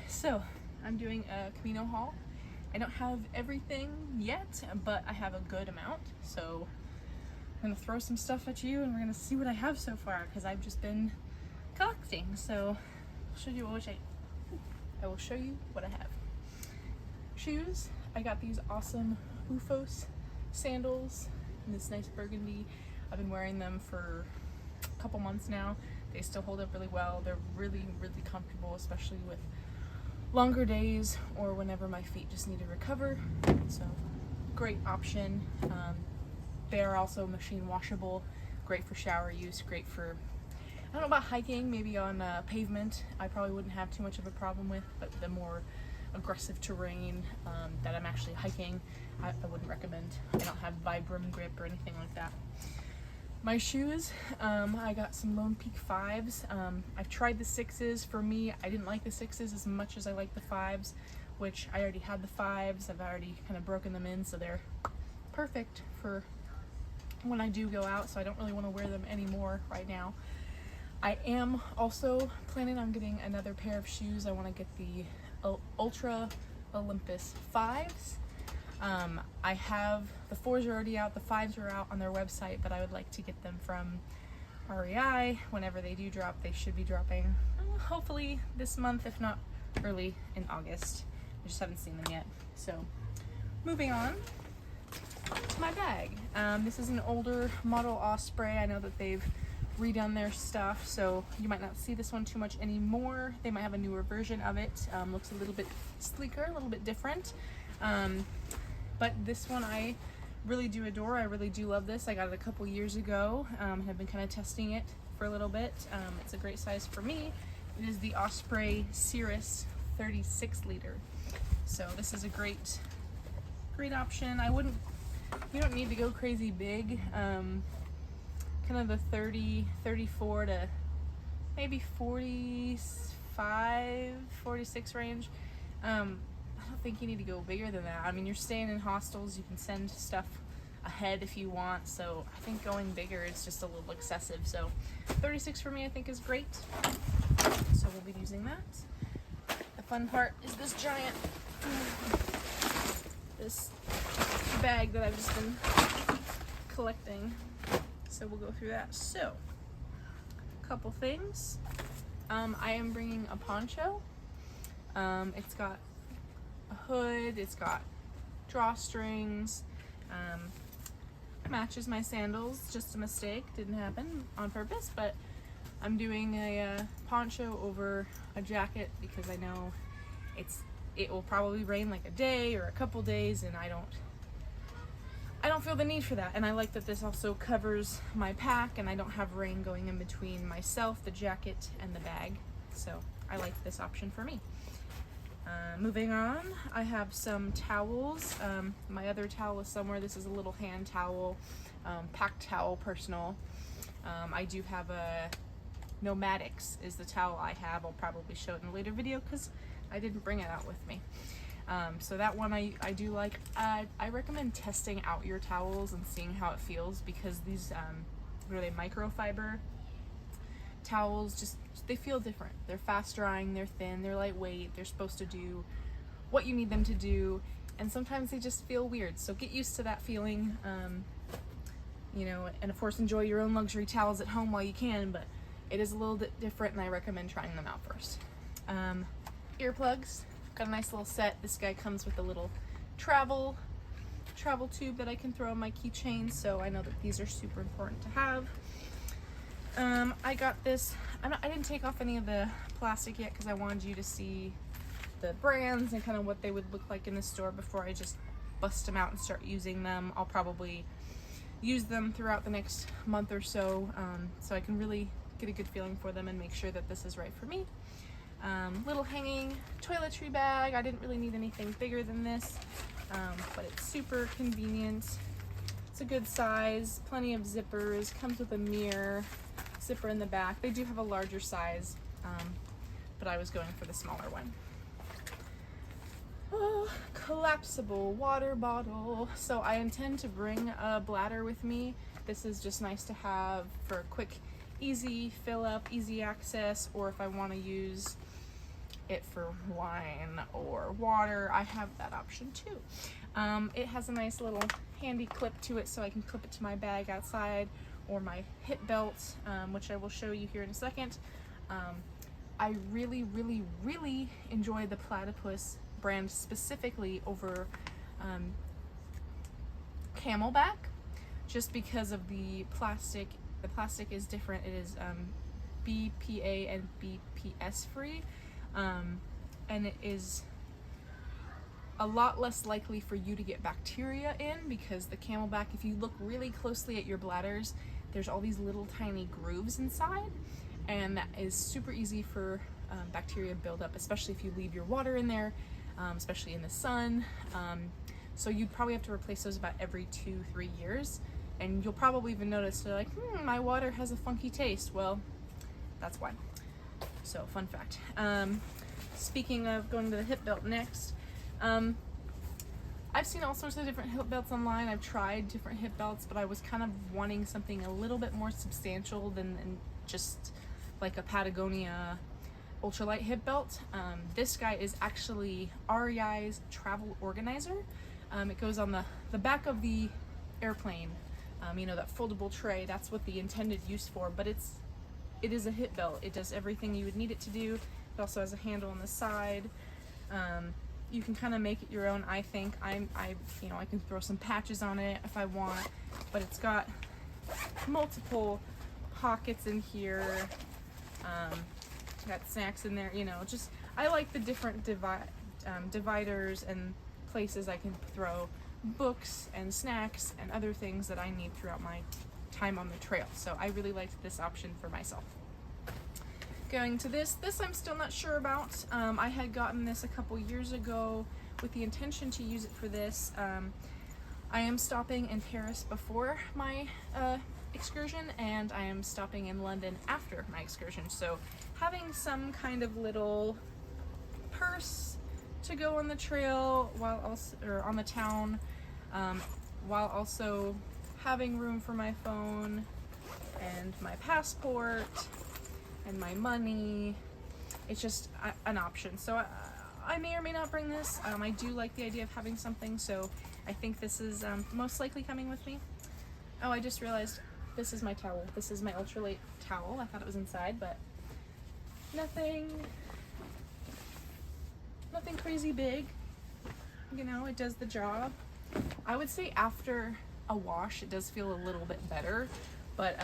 So I'm doing a Camino haul. I don't have everything yet, but I have a good amount. So I'm gonna throw some stuff at you and we're gonna see what I have so far, because I've just been collecting. So I will show you what I have. Shoes, I got these awesome OOFOS sandals in this nice burgundy. I've been wearing them for a couple months now. They still hold up really well. They're really, really comfortable, especially with longer days or whenever my feet just need to recover. So great option. They are also machine washable, great for shower use, great for, I don't know about hiking, maybe on pavement I probably wouldn't have too much of a problem with, but the more aggressive terrain that I'm actually hiking, I wouldn't recommend. I don't have Vibram grip or anything like that. My shoes, I got some Lone Peak 5s. I've tried the 6s. For me, I didn't like the 6s as much as I like the 5s, which I already had the 5s. I've already kind of broken them in, so they're perfect for when I do go out, so I don't really want to wear them anymore right now. I am also planning on getting another pair of shoes. I want to get the Ultra Olympus 5s. I have the 4s are already out, the 5s are out on their website, but I would like to get them from REI whenever they do drop. They should be dropping hopefully this month, if not early in August. I just haven't seen them yet. So moving on to my bag. This is an older model Osprey. I know that they've redone their stuff, so you might not see this one too much anymore. They might have a newer version of it. Looks a little bit sleeker, a little bit different. But this one I really do adore. I really do love this. I got it a couple years ago. Have been kind of testing it for a little bit. It's a great size for me. It is the Osprey SIRRUS 36 liter. So this is a great option. You don't need to go crazy big. Kind of the 30, 34 to maybe 45, 46 range. I don't think you need to go bigger than that. I mean, you're staying in hostels, you can send stuff ahead if you want, so I think going bigger is just a little excessive. So 36 for me I think is great, so we'll be using that. The fun part is this giant this bag that I've just been collecting, so we'll go through that. So a couple things. I am bringing a poncho. It's got a hood, it's got drawstrings, matches my sandals. Just a mistake, didn't happen on purpose, but I'm doing a poncho over a jacket because I know it will probably rain like a day or a couple days, and I don't feel the need for that. And I like that this also covers my pack and I don't have rain going in between myself, the jacket, and the bag. So I like this option for me. Moving on, I have some towels. My other towel is somewhere. This is a little hand towel, PACKTOWL personal. I do have a NODMADIX is the towel I have. I'll probably show it in a later video because I didn't bring it out with me. So that one I do like. I recommend testing out your towels and seeing how it feels, because these what are they, microfiber towels, they feel different. They're fast drying, they're thin, they're lightweight, they're supposed to do what you need them to do, and sometimes they just feel weird. So get used to that feeling, you know, and of course enjoy your own luxury towels at home while you can, but it is a little bit different and I recommend trying them out first. Earplugs, got a nice little set. This guy comes with a little travel tube that I can throw on my keychain, so I know that these are super important to have. I got this, I didn't take off any of the plastic yet because I wanted you to see the brands and kind of what they would look like in the store before I just bust them out and start using them. I'll probably use them throughout the next month or so, so I can really get a good feeling for them and make sure that this is right for me. Little hanging toiletry bag. I didn't really need anything bigger than this, but it's super convenient. It's a good size, plenty of zippers, comes with a mirror, zipper in the back. They do have a larger size, but I was going for the smaller one. Oh, collapsible water bottle. So I intend to bring a bladder with me. This is just nice to have for a quick, easy fill up, easy access, or if I want to use it for wine or water, I have that option too. It has a nice little handy clip to it, so I can clip it to my bag outside or my hip belt, which I will show you here in a second. I really, really, really enjoy the Platypus brand specifically over Camelback, just because of the plastic. The plastic is different. It is BPA and BPS free, and it is a lot less likely for you to get bacteria in, because the Camelback, if you look really closely at your bladders, there's all these little tiny grooves inside, and that is super easy for bacteria buildup, especially if you leave your water in there, especially in the sun. So you'd probably have to replace those about every 2-3 years, and you'll probably even notice, they're like, my water has a funky taste. Well, that's why. So, fun fact. Speaking of going to the hip belt next, I've seen all sorts of different hip belts online. I've tried different hip belts, but I was kind of wanting something a little bit more substantial than just like a Patagonia ultralight hip belt. This guy is actually REI's travel organizer. It goes on the back of the airplane. You know, that foldable tray, that's what the intended use for, but it is a hip belt. It does everything you would need it to do. It also has a handle on the side. You can kind of make it your own, I think. I can throw some patches on it if I want, but it's got multiple pockets in here. Got snacks in there, you know, just, I like the different dividers and places I can throw books and snacks and other things that I need throughout my time on the trail. So I really liked this option for myself. Going to this I'm still not sure about. I had gotten this a couple years ago with the intention to use it for this. I am stopping in Paris before my excursion, and I am stopping in London after my excursion. So having some kind of little purse to go on the trail while also, or on the town, while also having room for my phone and my passport and my money. It's just an option. So I may or may not bring this. I do like the idea of having something, so I think this is most likely coming with me. Oh, I just realized this is my towel. This is my ultralight towel. I thought it was inside, but nothing crazy big. You know, it does the job. I would say after a wash it does feel a little bit better, but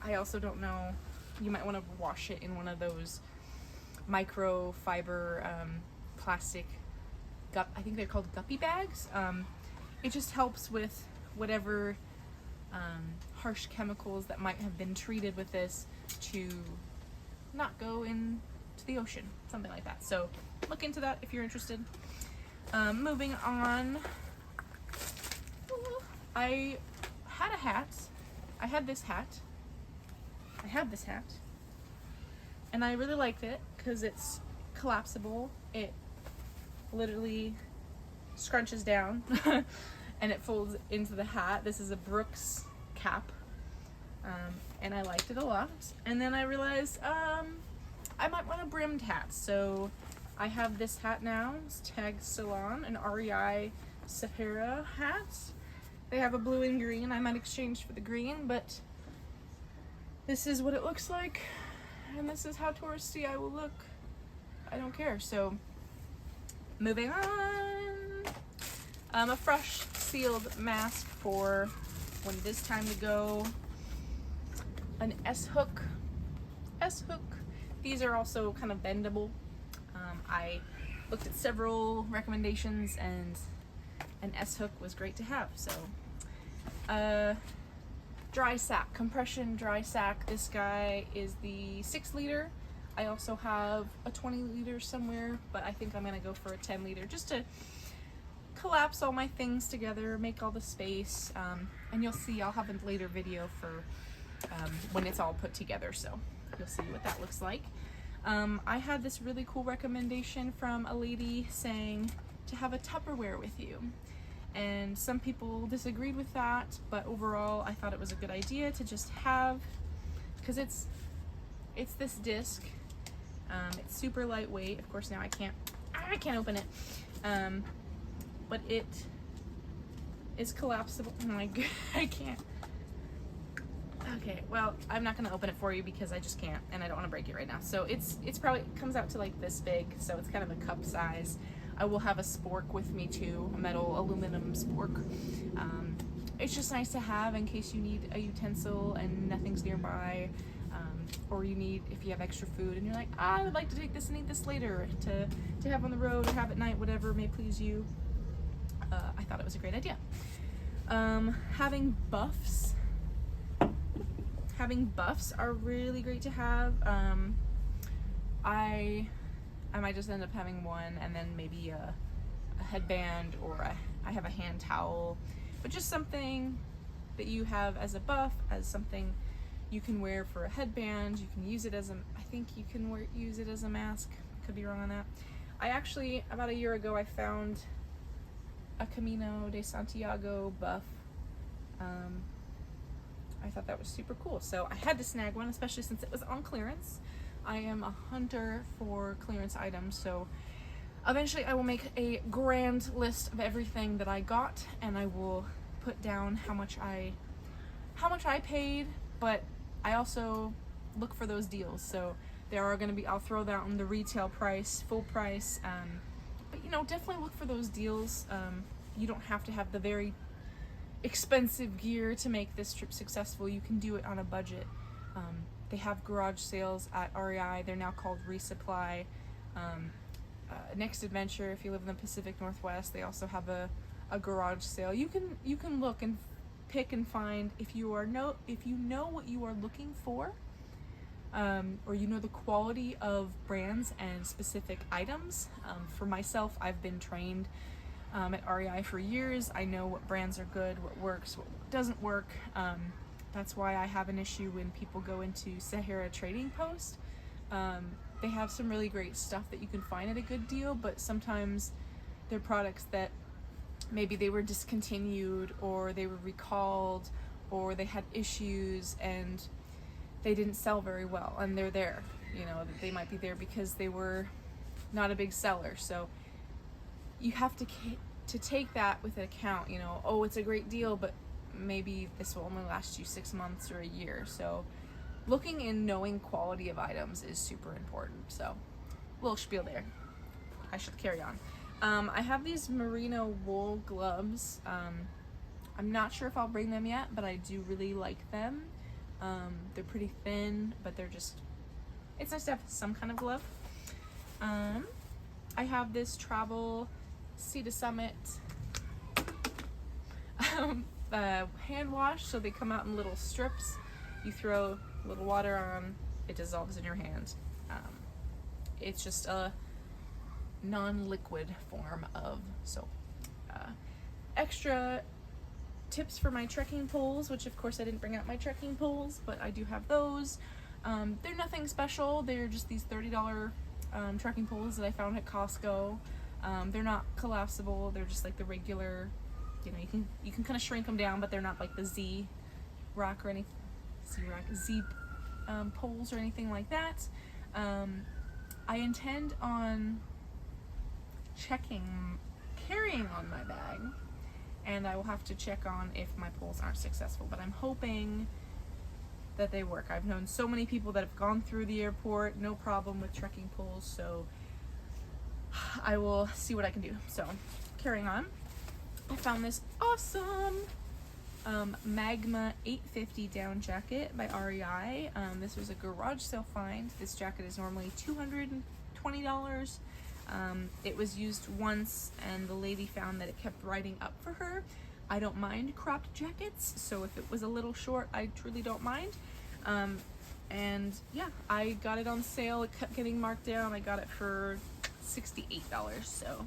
I also don't know, you might want to wash it in one of those microfiber plastic I think they're called guppy bags. It just helps with whatever harsh chemicals that might have been treated with this to not go into the ocean, something like that. So look into that if you're interested. Moving on, I had a hat. I had this hat, and I really liked it because it's collapsible. It literally scrunches down and it folds into the hat. This is a Brooks cap, and I liked it a lot. And then I realized I might want a brimmed hat, so I have this hat now. It's tagged Salon, an REI SAHARA hat. They have a blue and green. I might exchange for the green, but this is what it looks like, and this is how touristy I will look. I don't care. So moving on, a fresh sealed mask for when it is time to go. An S-hook. These are also kind of bendable. I looked at several recommendations, and an S-hook was great to have. So dry sack, compression dry sack. This guy is the 6 liter. I also have a 20 liter somewhere, but I think I'm gonna go for a 10 liter just to collapse all my things together, make all the space, and you'll see I'll have a later video for when it's all put together, so you'll see what that looks like. I had this really cool recommendation from a lady saying to have a Tupperware with you, and some people disagreed with that, but overall I thought it was a good idea to just have, because it's this disc, It's super lightweight. Of course, now I can't open it. But it is collapsible. Oh my god, I can't. Okay, well, I'm not gonna open it for you because I just can't, and I don't want to break it right now. So it's probably, it comes out to like this big, so it's kind of a cup size. I will have a spork with me too, a metal aluminum spork. It's just nice to have in case you need a utensil and nothing's nearby, or you need, if you have extra food and you're like, I would like to take this and eat this later to have on the road or have at night, whatever may please you. I thought it was a great idea. Having buffs are really great to have. I might just end up having one, and then maybe a headband, or I have a hand towel, but just something that you have as a buff, as something you can wear for a headband. You can use it as I think you can use it as a mask. Could be wrong on that. I actually, about a year ago, I found a Camino de Santiago buff. I thought that was super cool, so I had to snag one, especially since it was on clearance. I am a hunter for clearance items, so eventually I will make a grand list of everything that I got, and I will put down how much I paid, but I also look for those deals. So there are going to be, I'll throw that on the retail price, full price, but you know, definitely look for those deals. You don't have to have the very expensive gear to make this trip successful. You can do it on a budget. They have garage sales at REI. They're now called Resupply. Next Adventure, if you live in the Pacific Northwest, they also have a garage sale. You can look and pick and find if you know what you are looking for, or you know the quality of brands and specific items. For myself, I've been trained at REI for years. I know what brands are good, what works, what doesn't work. That's why I have an issue when people go into SAHARA Trading Post. They have some really great stuff that you can find at a good deal, but sometimes they're products that maybe they were discontinued, or they were recalled, or they had issues and they didn't sell very well, and they're there. You know, they might be there because they were not a big seller. So you have to take that with account. You know, oh, it's a great deal, but maybe this will only last you 6 months or a year. So looking and knowing quality of items is super important. So little spiel there. I should carry on. I have these merino wool gloves. I'm not sure if I'll bring them yet, but I do really like them. They're pretty thin, but they're just, it's nice to have some kind of glove. I have this travel Sea to Summit hand wash. So they come out in little strips. You throw a little water on, it dissolves in your hand. It's just a non-liquid form of soap. Extra tips for my trekking poles, which of course I didn't bring out my trekking poles, but I do have those. They're nothing special. They're just these $30 trekking poles that I found at Costco. They're not collapsible. They're just like the regular, you know, you can kind of shrink them down, but they're not like the Z rock or anything, Z poles or anything like that. I intend on carrying on my bag, and I will have to check on if my poles aren't successful, but I'm hoping that they work. I've known so many people that have gone through the airport, no problem with trekking poles, so I will see what I can do. So carrying on, I found this awesome MAGMA 850 down jacket by REI. This was a garage sale find. This jacket is normally $220. It was used once, and the lady found that it kept riding up for her. I don't mind cropped jackets, so if it was a little short, I truly don't mind. And yeah, I got it on sale. It kept getting marked down. I got it for $68, so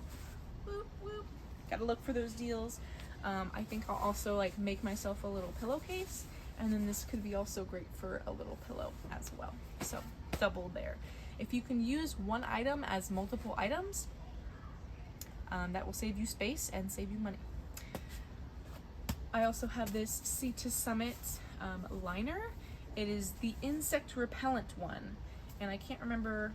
whoop, whoop. Gotta look for those deals. I think I'll also like make myself a little pillowcase, and then this could be also great for a little pillow as well. So double there. If you can use one item as multiple items, that will save you space and save you money. I also have this Sea to Summit liner. It is the insect repellent one, and I can't remember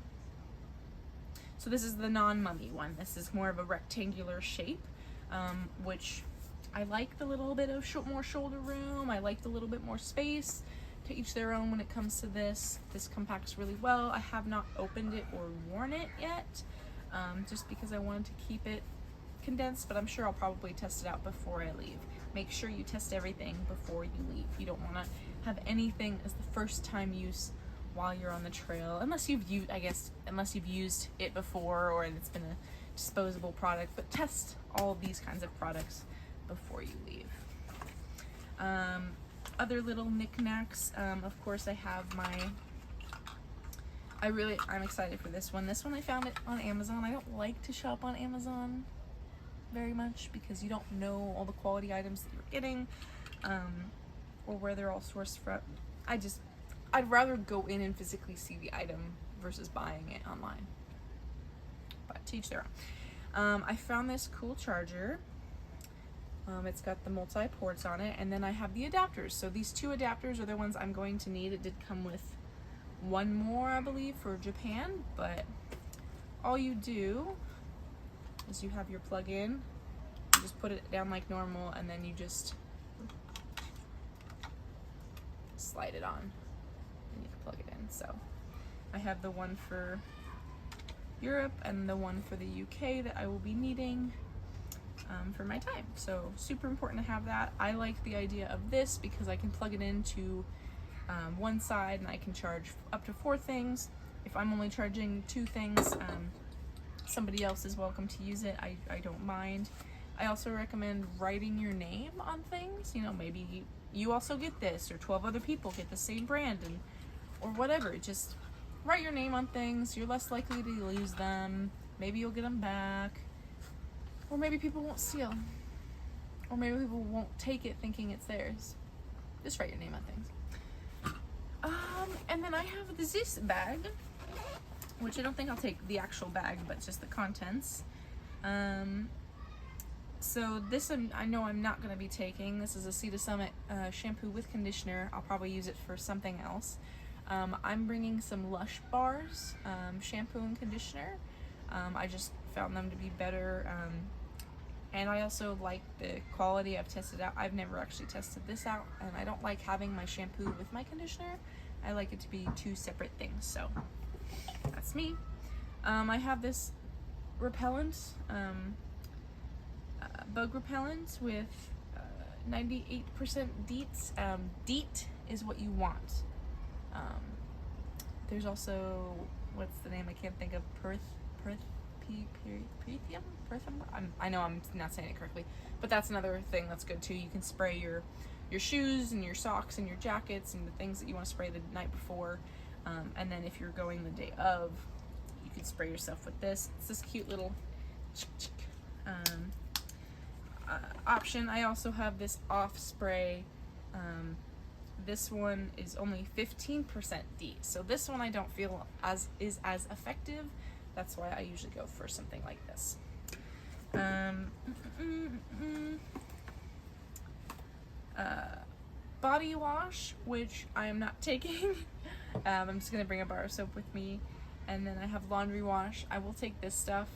So this is the non-mummy one. This is more of a rectangular shape, which I like the little bit of more shoulder room. I like the little bit more space. To each their own when it comes to this. This compacts really well. I have not opened it or worn it yet, just because I wanted to keep it condensed, but I'm sure I'll probably test it out before I leave. Make sure you test everything before you leave. You don't want to have anything as the first time use while you're on the trail, unless you've used, I guess, unless you've used it before or it's been a disposable product, but test all of these kinds of products before you leave. Other little knickknacks, of course I have my, I'm excited for this one. This one I found it on Amazon. I don't like to shop on Amazon very much because you don't know all the quality items that you're getting, or where they're all sourced from. I'd rather go in and physically see the item versus buying it online. But to each their own. I found this cool charger. It's got the multi-ports on it, and then I have the adapters. So these two adapters are the ones I'm going to need. It did come with one more, I believe, for Japan, but all you do is you have your plug-in, you just put it down like normal, and then you just slide it on, and you can plug it in. So I have the one for Europe and the one for the UK that I will be needing for my time. So super important to have that. I like the idea of this because I can plug it into one side and I can charge up to 4 things. If I'm only charging 2 things, somebody else is welcome to use it. I don't mind. I also recommend writing your name on things. You know, maybe you also get this, or 12 other people get the same brand, and or whatever. Just write your name on things. You're less likely to lose them. Maybe you'll get them back. Or maybe people won't steal. Or maybe people won't take it thinking it's theirs. Just write your name on things. And then I have the this bag, which I don't think I'll take the actual bag, but just the contents. So this I know I'm not going to be taking. This is a Sea to Summit shampoo with conditioner. I'll probably use it for something else. I'm bringing some Lush bars, shampoo and conditioner. I just found them to be better. And I also like the quality. I've tested out. I've never actually tested this out, and I don't like having my shampoo with my conditioner. I like it to be 2 separate things, so that's me. I have this repellent, bug repellent with 98% DEET. DEET is what you want. There's also, what's the name? I can't think of. I know I'm not saying it correctly, but that's another thing that's good too. You can spray your shoes and your socks and your jackets and the things that you want to spray the night before, and then if you're going the day of, you can spray yourself with this. It's this cute little option. I also have this OSPREY. This one is only 15% DEET, so this one I don't feel is as effective. That's why I usually go for something like this. Body wash, which I am not taking. I'm just gonna bring a bar of soap with me. And then I have laundry wash. I will take this stuff.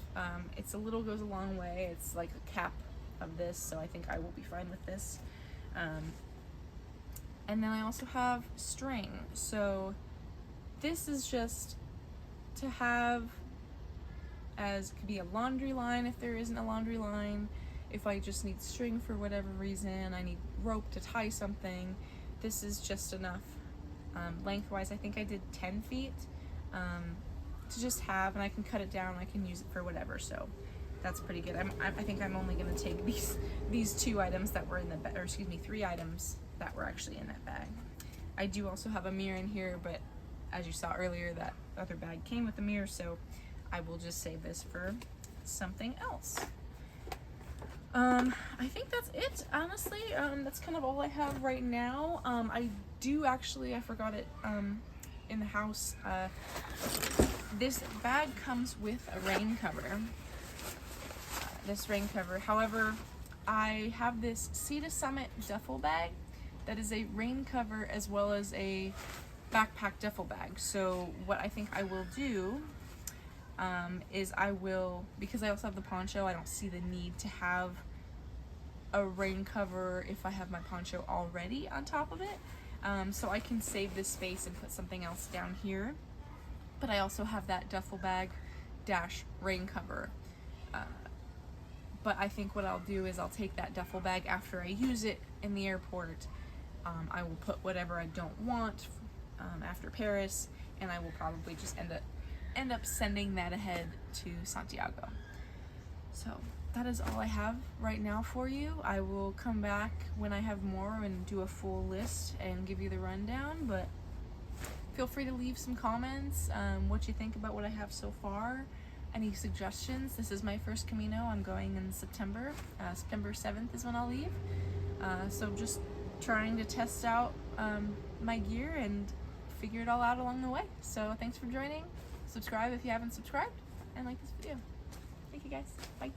It's a little goes a long way. It's like a cap of this, so I think I will be fine with this. And then I also have string. So this is just to have, as it could be a laundry line if there isn't a laundry line. If I just need string for whatever reason, I need rope to tie something, this is just enough. Lengthwise, I think I did 10 feet to just have, and I can cut it down, I can use it for whatever, so that's pretty good. I think I'm only going to take these 2 items that were in the bag, or excuse me, 3 items that were actually in that bag. I do also have a mirror in here, but as you saw earlier, that other bag came with a mirror, so I will just save this for something else. I think that's it, honestly. That's kind of all I have right now. I do actually, I forgot it in the house. This bag comes with a rain cover. This rain cover. However, I have this Sea to Summit duffel bag that is a rain cover as well as a backpack duffel bag. So what I think I will do, is I will, because I also have the poncho, I don't see the need to have a rain cover if I have my poncho already on top of it. So I can save this space and put something else down here. But I also have that duffel bag dash rain cover. But I think what I'll do is I'll take that duffel bag after I use it in the airport. I will put whatever I don't want after Paris, and I will probably just end up sending that ahead to Santiago. So that is all I have right now for you. I will come back when I have more and do a full list and give you the rundown, but feel free to leave some comments, what you think about what I have so far, any suggestions. This is my first Camino. I'm going in September. September 7th is when I'll leave. So just trying to test out my gear and figure it all out along the way. So thanks for joining. Subscribe if you haven't subscribed, and like this video. Thank you guys. Bye.